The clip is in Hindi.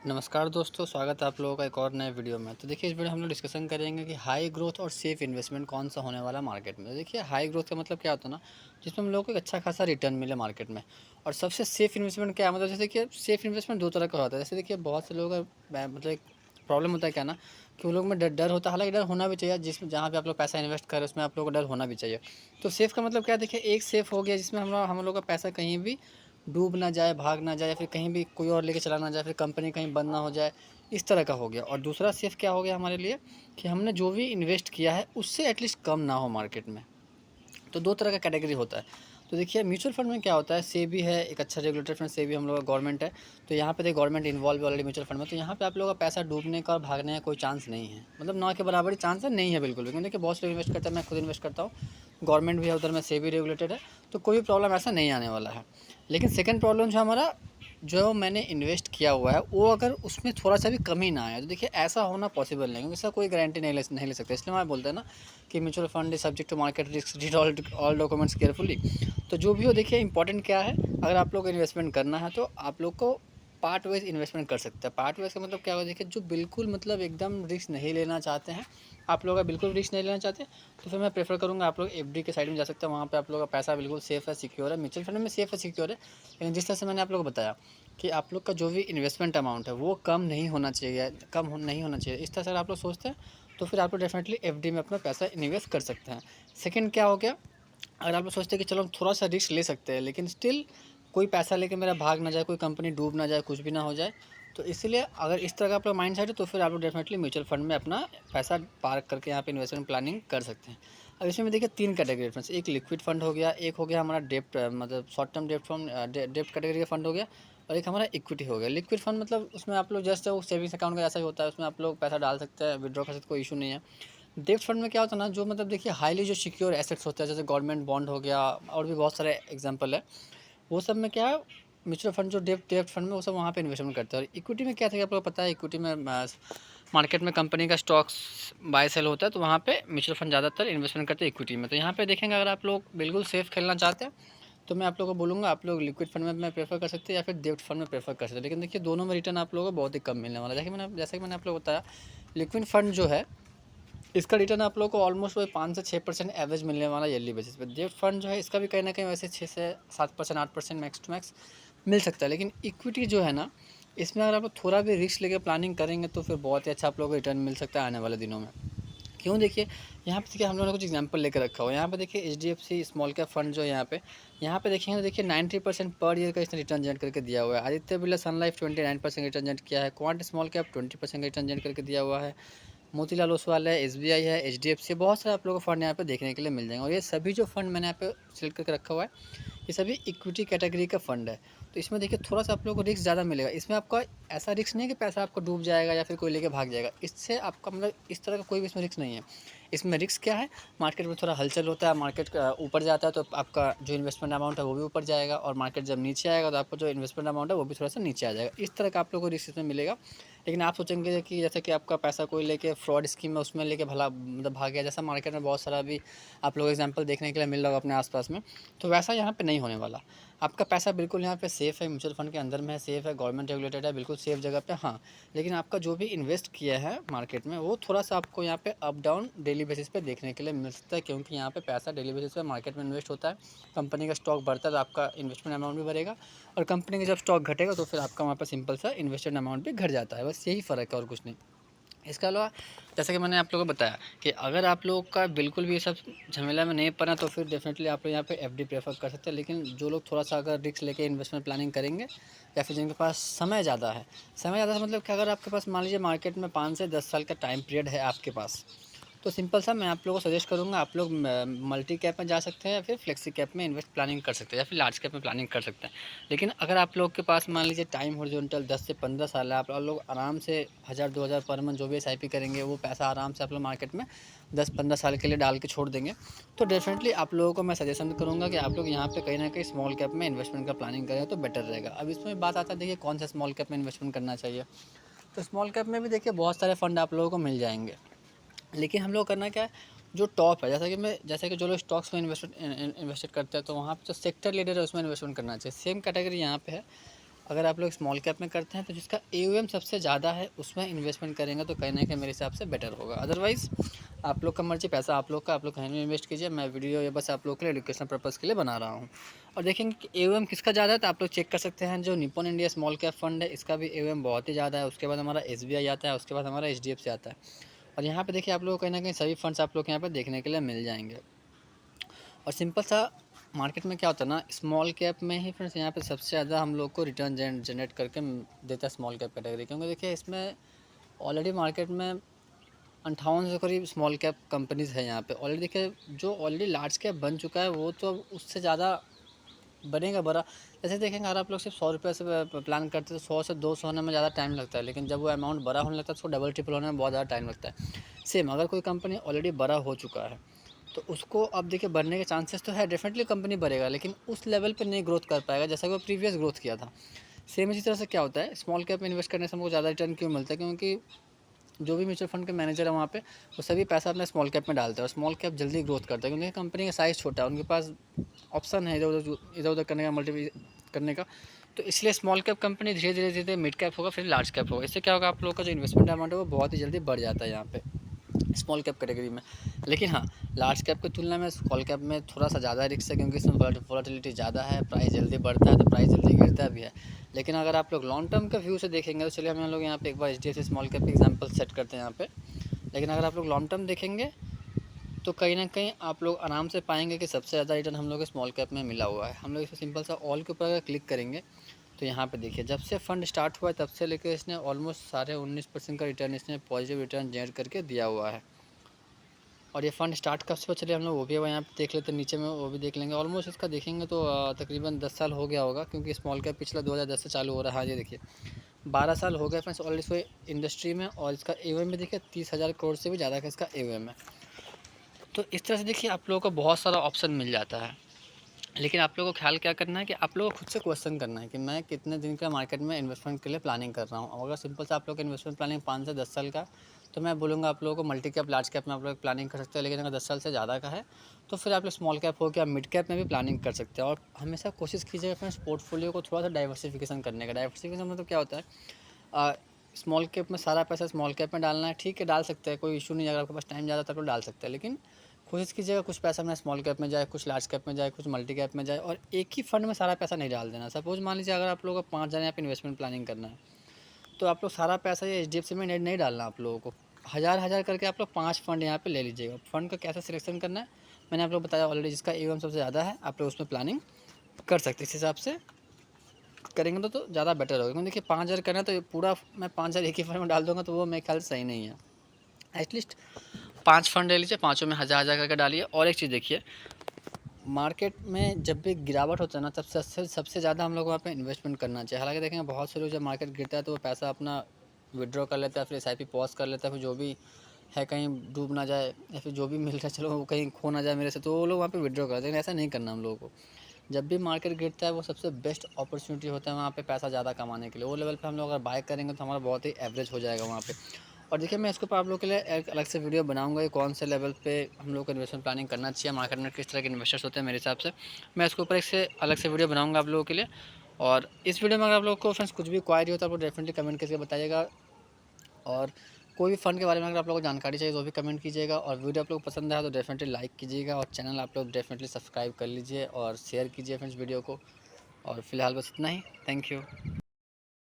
नमस्कार दोस्तों, स्वागत है आप लोगों का एक और नए वीडियो में। तो देखिए, इस वीडियो में हम लोग डिस्कशन करेंगे कि हाई ग्रोथ और सेफ इन्वेस्टमेंट कौन सा होने वाला है मार्केट में। तो देखिए, हाई ग्रोथ का मतलब क्या होता है ना, जिसमें हम लोगों को एक अच्छा खासा रिटर्न मिले मार्केट में। और सबसे सेफ इन्वेस्टमेंट क्या है, मतलब जैसे कि सेफ इन्वेस्टमेंट दो तरह का होता है। जैसे देखिए, बहुत से लोगों का मतलब एक प्रॉब्लम होता है क्या ना, कि उन लोग में डर होता है। हालांकि डर होना भी चाहिए, जिसमें जहाँ पे आप लोग पैसा इन्वेस्ट करें उसमें आप लोगों को डर होना भी चाहिए। तो सेफ का मतलब क्या है, देखिए एक सेफ हो गया जिसमें हम लोग का पैसा कहीं भी डूब ना जाए, भाग ना जाए, या फिर कहीं भी कोई और लेके चला ना जाए, फिर कंपनी कहीं बंद ना हो जाए, इस तरह का हो गया। और दूसरा सेफ क्या हो गया हमारे लिए, कि हमने जो भी इन्वेस्ट किया है उससे एटलीस्ट कम ना हो मार्केट में। तो दो तरह का कैटेगरी होता है। तो देखिए, म्यूचुअल फंड में क्या होता है, सेबी है एक अच्छा रेगुलेटेड फंड, सेबी हम लोग का गवर्नमेंट है। तो यहाँ पे देखिए गवर्नमेंट इन्वॉल्व है ऑलरेडी म्यूचुअल फंड में। तो यहाँ पे आप लोगों का पैसा डूबने का और भागने का कोई चांस नहीं है, मतलब ना के बराबर ही चांस है, नहीं है बिल्कुल भी। क्योंकि देखिए बहुत से लोग इन्वेस्ट करते हैं, मैं खुद इन्वेस्ट करता हूँ, गवर्नमेंट भी है उधर में, सेबी रेगुलेटेड है। तो कोई भी प्रॉब्लम ऐसा नहीं आने वाला है। लेकिन सेकेंड प्रॉब्लम जो हमारा, जो मैंने इन्वेस्ट किया हुआ है वो अगर उसमें थोड़ा सा भी कमी ना आए, तो देखिए ऐसा होना पॉसिबल नहीं, क्योंकि इसका कोई गारंटी नहीं ले सकते। इसलिए मैं बोलते हैं ना कि mutual fund is subject to market risk, read all documents carefully. तो जो भी हो, देखिए इंपॉर्टेंट क्या है, अगर आप लोग को इन्वेस्टमेंट करना है तो आप लोग को पार्ट वाइज इन्वेस्टमेंट कर सकते हैं। पार्ट वाइज का मतलब क्या होगा, देखिए जो बिल्कुल मतलब एकदम रिस्क नहीं लेना चाहते हैं, आप लोग बिल्कुल रिस्क नहीं लेना चाहते, तो फिर मैं प्रेफर करूँगा आप लोग एफडी के साइड में जा सकते हैं। वहाँ पे आप लोग का पैसा बिल्कुल सेफ है, सिक्योर है। म्यूचुअल फंड में सेफ है, सिक्योर है, लेकिन जिस तरह से मैंने आप लोग को बताया कि आप लोग का जो भी इन्वेस्टमेंट अमाउंट है वो कम नहीं होना चाहिए, नहीं होना चाहिए। इस तरह से अगर आप लोग सोचते हैं तो फिर आप लोग डेफिनेटली एफडी में अपना पैसा इन्वेस्ट कर सकते हैं। सेकंड क्या हो गया, अगर आप लोग सोचते हैं कि चलो हम थोड़ा सा रिस्क ले सकते हैं, लेकिन स्टिल कोई पैसा लेके मेरा भाग ना जाए, कोई कंपनी डूब ना जाए, कुछ भी ना हो जाए, तो इसलिए अगर इस तरह का आप लोग माइंड सेट है तो फिर आप लोग डेफिनेटली म्यूचुअल फंड में अपना पैसा पार्क करके यहाँ पे इन्वेस्टमेंट प्लानिंग कर सकते हैं। अब इसमें देखिए तीन कैटेगरी फ्रेंड्स, एक लिक्विड फंड हो गया, एक हो गया हमारा डेप्ट, मतलब शॉर्ट टर्म डेप्ट फंड, डेप्ट कैटेगरी का फंड हो गया, और एक हमारा इक्विटी हो गया। लिक्विड फंड मतलब उसमें आप लोग जस्ट वो सेविंग्स अकाउंट का जैसा ही होता है, उसमें आप लोग पैसा डाल सकते हैं, विड्रॉ कर सकते, कोई इशू नहीं है। डेब्ट फंड में क्या होता है ना, जो मतलब देखिए हाईली जो सिक्योर एसेट्स होते हैं, जैसे गवर्नमेंट बॉन्ड हो गया, और भी बहुत सारे एग्जांपल है, वो सब में क्या है, म्यूचुअल फंड जो डेब्ट फंड में वो सब वहाँ पे इन्वेस्टमेंट करते हैं। और इक्विटी में क्या था कि आप लोगों को पता है, इक्विटी में मार्केट में कंपनी का स्टॉक्स बाय सेल होता है, तो वहाँ पे म्यूचुअल फंड ज़्यादातर इन्वेस्टमेंट करते हैं इक्विटी में। तो यहाँ पे देखेंगे, अगर आप लोग बिल्कुल सेफ खेलना चाहते हैं तो मैं आप लोगों को बोलूँगा आप लोग लिक्विड फंड में प्रेफर कर सकते हैं, या फिर डेब्ट फंड में प्रेफर कर सकते हैं। लेकिन देखिए दोनों में रिटर्न आप लोगों को बहुत ही कम मिलने वाला है। जैसे कि मैंने आप लोग को बताया, लिक्विड फंड जो है इसका रिटर्न आप लोगों को ऑलमोस्ट वही 5 से 6% एवरेज मिलने वाला ईयरली बेसिस पे। डेब्ट फंड जो है इसका भी कहीं ना कहीं वैसे 6 से 7%, 8% मैक्स टू मैक्स मिल सकता है। लेकिन इक्विटी जो है ना, इसमें अगर आप लोग थोड़ा भी रिस्क लेकर प्लानिंग करेंगे तो फिर बहुत ही अच्छा आप लोगों को रिटर्न मिल सकता है आने वाले दिनों में। क्यों, देखिए यहाँ पे देखिए हम लोगों ने कुछ एग्जांपल लेकर रखा हुआ है। यहाँ पे देखिए HDFC स्मॉल कैप फंड जो है, यहाँ पे देखेंगे तो देखिए 90% पर ईयर का इसने रिटर्न जनरेट करके दिया हुआ है। आदित्य बिरला सन लाइफ 29% रिटर्न जनरेट किया है। Quant small cap 20% return generate करके दिया हुआ है। मोतीलाल ओसवाल है, SBI है, HDFC, बहुत सारे आप लोगों को फंड यहाँ पे देखने के लिए मिल जाएंगे। और ये सभी जो फंड मैंने यहाँ पे सिलेक्ट करके रखा हुआ है, ये सभी इक्विटी कैटेगरी का फंड है। तो इसमें देखिए थोड़ा सा आप लोगों को रिस्क ज़्यादा मिलेगा। इसमें आपका ऐसा रिस्क नहीं है कि पैसा आपका डूब जाएगा या फिर कोई लेके भाग जाएगा, इससे आपका मतलब इस तरह का कोई भी इसमें रिस्क नहीं है। इसमें रिस्क क्या है, मार्केट में थोड़ा हलचल होता है, मार्केट ऊपर जाता है तो आपका जो इन्वेस्टमेंट अमाउंट है वो भी ऊपर जाएगा, और मार्केट जब नीचे आएगा तो आपका जो इन्वेस्टमेंट अमाउंट है वो भी थोड़ा सा नीचे आ जाएगा। इस तरह का आप लोगों को रिस्क इसमें मिलेगा। लेकिन आप सोचेंगे कि जैसे कि आपका पैसा कोई लेके फ्रॉड स्कीम में उसमें लेके भला मतलब भाग गया, जैसा मार्केट में बहुत सारा अभी आप लोग एग्जांपल देखने के लिए मिल रहा होगा अपने आसपास में, तो वैसा यहाँ पे नहीं होने वाला। आपका पैसा बिल्कुल यहाँ पे सेफ़ है, म्यूचुअल फंड के अंदर में है, सेफ़ है, गवर्नमेंट रेगुलेटेड है, बिल्कुल सेफ़ जगह पे। हाँ, लेकिन आपका जो भी इन्वेस्ट किया है मार्केट में वो थोड़ा सा आपको यहाँ पे अप डाउन डेली बेसिस पे देखने के लिए मिल सकता है, क्योंकि यहाँ पे पैसा डेली बेसिस पे मार्केट में इन्वेस्ट होता है। कंपनी का स्टॉक बढ़ता है तो आपका इन्वेस्टमेंट अमाउंट भी बढ़ेगा, और कंपनी का जब स्टॉक घटेगा तो फिर आपका वहाँ पर सिंपल सा इन्वेस्टेड अमाउंट भी घट जाता है। बस यही फ़र्क है और कुछ नहीं। इसके अलावा जैसे कि मैंने आप लोगों को बताया कि अगर आप लोग का बिल्कुल भी ये सब झमेला में नहीं पड़ा तो फिर डेफिनेटली आप लोग यहाँ पे एफडी प्रेफर कर सकते हैं। लेकिन जो लोग थोड़ा सा अगर रिस्क लेके इन्वेस्टमेंट प्लानिंग करेंगे, या फिर जिनके पास समय ज़्यादा है, समय ज़्यादा है मतलब कि अगर आपके पास मान लीजिए मार्केट में 5 से 10 साल का टाइम पीरियड है आपके पास, तो सिंपल सा मैं आप लोगों को सजेस्ट करूँगा, आप लोग मल्टी कैप में जा सकते हैं, या फिर फ्लेक्सी कैप में इन्वेस्ट प्लानिंग कर सकते हैं, या फिर लार्ज कैप में प्लानिंग कर सकते हैं। लेकिन अगर आप लोग के पास मान लीजिए टाइम हॉरिजॉन्टल 10 से 15 साल है, आप लोग आराम से 1000 2000 पर मंथ जो भी SIP करेंगे वो पैसा आराम से आप लोग मार्केट में 10 15 साल के लिए डाल के छोड़ देंगे, तो डेफिनेटली आप लोगों को मैं सजेशन करूँगा कि आप लोग यहाँ पे कहीं ना कहीं स्मॉल कैप में इन्वेस्टमेंट का प्लानिंग करें तो बेटर रहेगा। अब इसमें बात आता है, देखिए कौन सा स्मॉल कैप में इन्वेस्टमेंट करना चाहिए। तो स्मॉल कैप में भी देखिए बहुत सारे फंड आप लोगों को मिल जाएंगे, लेकिन हम लोग करना क्या है, जो टॉप है, जैसा कि जो लोग स्टॉक्स में इन्वेस्टेड करते हैं तो वहाँ पे जो सेक्टर लीडर है उसमें इन्वेस्टमेंट करना चाहिए। सेम कैटेगरी यहाँ पे है, अगर आप लोग स्मॉल कैप में करते हैं तो जिसका AUM सबसे ज़्यादा है उसमें इन्वेस्टमेंट करेंगे तो कहीं ना कहीं मेरे हिसाब से बेटर होगा। अदरवाइज़ आप लोग का मर्जी, पैसा आप लोग का, आप लोग कहीं भी इन्वेस्ट कीजिए। मैं वीडियो ये बस आप लोग के लिए एजुकेशन पर्पज़ के लिए बना रहा हूँ। और देखेंगे कि AUM किसका ज़्यादा है तो आप लोग चेक कर सकते हैं। जो Nippon India small cap fund है इसका भी AUM बहुत ही ज़्यादा है। उसके बाद हमारा SBI आता है, उसके बाद हमारा HDFC आता है। और यहाँ पे देखिए आप लोग को कहीं ना कहीं सभी फंड्स आप लोग के यहाँ पे देखने के लिए मिल जाएंगे। और सिंपल सा मार्केट में क्या होता है ना, स्मॉल कैप में ही फ्रेंड्स यहाँ पे सबसे ज़्यादा हम लोग को रिटर्न जनरेट करके देता है स्मॉल कैप कैटेगरी। क्योंकि देखिए इसमें ऑलरेडी मार्केट में 58 से करीब स्मॉल कैप कंपनीज़ है यहाँ पे ऑलरेडी। देखिए जो ऑलरेडी लार्ज कैप बन चुका है वो तो अब उससे ज़्यादा बनेगा बड़ा। जैसे देखेंगे अगर आप लोग सिर्फ 100 रुपये से प्लान करते हैं तो 100 से 200 होने में ज़्यादा टाइम लगता है, लेकिन जब वो अमाउंट बड़ा होने लगता है तो उसको डबल ट्रिपल होने में बहुत ज़्यादा टाइम लगता है। सेम अगर कोई कंपनी ऑलरेडी बड़ा हो चुका है तो उसको अब देखिए बढ़ने के चांसेस तो है, डेफिनेटली कंपनी बढ़ेगा, लेकिन उस लेवल पे नहीं ग्रोथ कर पाएगा जैसा कि वो प्रीवियस ग्रोथ किया था। सेम इसी तरह से क्या होता है, स्मॉल कैप में इन्वेस्ट करने से हमको ज़्यादा रिटर्न क्यों मिलता है, क्योंकि जो भी म्यूचुअल फंड के मैनेजर है वहाँ पे वो सभी पैसा अपने स्मॉल कैप में डालते हैं। और स्मॉल कैप जल्दी ग्रोथ करता है क्योंकि कंपनी का साइज़ छोटा है, उनके पास ऑप्शन है इधर उधर करने का, मल्टी करने का। तो इसलिए स्मॉल कैप कंपनी धीरे धीरे धीरे मिड कैप होगा, फिर लार्ज कैप होगा। इससे क्या होगा, आप लोग का जो इन्वेस्टमेंट अमाउंट है वो बहुत ही जल्दी बढ़ जाता है यहाँ पे स्मॉल कैप कैटेगरी में। लेकिन हाँ, लार्ज कैप की तुलना में स्मॉल कैप में थोड़ा सा ज़्यादा रिस्क है क्योंकि इसमें वॉलेटिलिटी ज़्यादा है, प्राइस जल्दी बढ़ता है तो प्राइस जल्दी गिरता भी है। लेकिन अगर आप लोग लॉन्ग टर्म के व्यू से देखेंगे तो चलिए हम लोग यहाँ पे एक बार HDFC स्मॉल कैप की एग्जांपल सेट करते हैं यहाँ पे। लेकिन अगर आप लोग लॉन्ग टर्म देखेंगे तो कहीं ना कहीं आप लोग आराम से पाएंगे कि सबसे ज़्यादा रिटर्न हम लोग के स्मॉल कैप में मिला हुआ है। हम लोग इसे सिंपल सा ऑल के ऊपर अगर क्लिक करेंगे तो यहाँ पे देखिए जब से फंड स्टार्ट हुआ है तब से लेकर इसने ऑलमोस्ट साढ़े 19% का रिटर्न इसने पॉजिटिव रिटर्न जनरेट करके दिया हुआ है। और ये फ़ंड स्टार्ट कब से हुआ, चलिए हम लोग वो भी यहाँ पे देख लेते हैं, नीचे में वो भी देख लेंगे। ऑलमोस्ट इसका देखेंगे तो तकरीबन 10 साल हो गया होगा क्योंकि स्मॉल कैप पिछला 2010 से चालू हो रहा है। हाँ, ये देखिए 12 साल हो गए फ्रेंड्स ऑलरेडी इसको इंडस्ट्री में। और इसका AUM भी देखिए 30,000 करोड़ से भी ज़्यादा का इसका AUM है। तो इस तरह से देखिए आप लोगों को बहुत सारा ऑप्शन मिल जाता है। लेकिन आप लोगों को ख्याल क्या करना है कि आप लोगों को खुद से क्वेश्चन करना है कि मैं कितने दिन का मार्केट में इन्वेस्टमेंट के लिए प्लानिंग कर रहा हूँ। अगर सिंपल से आप लोग का इन्वेस्टमेंट प्लानिंग 5 से 10 साल का, तो मैं बोलूँगा आप लोगों को मल्टी कैप लार्ज कैप में आप लोग प्लानिंग कर सकते हैं। लेकिन अगर 10 साल से ज़्यादा का है तो फिर आप लोग स्मॉल कैप हो गया, मिड कैप में भी प्लानिंग कर सकते हैं। और हमेशा कोशिश कीजिएगा फ्रेंड्स पोर्टफोलियो को थोड़ा सा डाइवर्सिफिकेशन करने का। डाइवर्सिफिकेशन मतलब क्या होता है, स्मॉल कैप में सारा पैसा स्मॉल कैप में डालना है, ठीक है डाल सकते हैं, कोई इशू नहीं है। अगर आपके पास टाइम ज़्यादा तो आप लोग डाल सकते हैं, लेकिन कोशिश कीजिएगा कुछ पैसा अपना स्मॉल कैप में जाए, कुछ लार्ज कैप में जाए, कुछ मल्टी कैप में जाए। और एक ही फंड में सारा पैसा नहीं डाल देना। सपोज़ मान लीजिए अगर आप लोगों को 5,000 यहाँ पे इन्वेस्टमेंट प्लानिंग करना है तो आप लोग सारा पैसा ये HDFC में नहीं डालना। आप लोगों को हज़ार हज़ार करके आप लोग 5 फंड यहाँ पे ले लीजिएगा। फंड का कैसे सिलेक्शन करना है मैंने आप लोग बताया ऑलरेडी। जिसका AUM सबसे ज़्यादा है आप लोग उसमें प्लानिंग कर सकते हैं। इस हिसाब से करेंगे तो ज़्यादा बेटर होगा। क्योंकि देखिए 5,000 करना है तो पूरा मैं 5,000 एक ही फंड में डाल दूँगा तो वो मेरे ख्याल से सही नहीं है। एटलीस्ट 5 फंड ले लीजिए, पाँचों में हज़ार हज़ार करके डालिए। और एक चीज़ देखिए, मार्केट में जब भी गिरावट होता है ना तब सबसे ज़्यादा हम लोग वहाँ पे इन्वेस्टमेंट करना चाहिए। हालांकि देखेंगे बहुत से लोग जब मार्केट गिरता है तो वो पैसा अपना विड्रॉ कर लेता है, फिर SIP पॉज कर लेता है, फिर जो भी है कहीं डूब ना जाए या फिर जो भी मिल रहा है चलो वो कहीं खो ना जाए मेरे से, तो वो लोग वहाँ पे विड्रॉ करते हैं। लेकिन ऐसा नहीं करना हम लोगों को। जब भी मार्केट गिरता है वो सबसे बेस्ट अपॉर्चुनिटी होता है वहाँ पे पैसा ज़्यादा कमाने के लिए। वो लेवल पे हम लोग अगर बाय करेंगे तो हमारा बहुत ही एवरेज हो जाएगा वहाँ पे। और देखिए मैं इसके ऊपर आप लोगों के लिए एक अलग से वीडियो बनाऊंगा कि कौन से लेवल पे हम लोग को इन्वेस्टमेंट प्लानिंग करना चाहिए, मार्केट में किस तरह के इन्वेस्टर्स होते हैं। मेरे हिसाब से मैं इसके ऊपर एक से अलग से वीडियो बनाऊंगा आप लोगों के लिए। और इस वीडियो में अगर आप लोग को फ्रेंड्स कुछ भी क्वायरी हो तो आप लोग डेफिनेटली कमेंट करके बताइएगा। और कोई भी फ़ंड के बारे में अगर आप लोगों को जानकारी चाहिए तो भी कमेंट कीजिएगा। और वीडियो आप लोग को पसंद आया तो डेफिनेटली लाइक कीजिएगा और चैनल आप लोग डेफिनेटली सब्सक्राइब कर लीजिए और शेयर कीजिए फ्रेंड्स वीडियो को। और फिलहाल बस इतना ही। Thank you.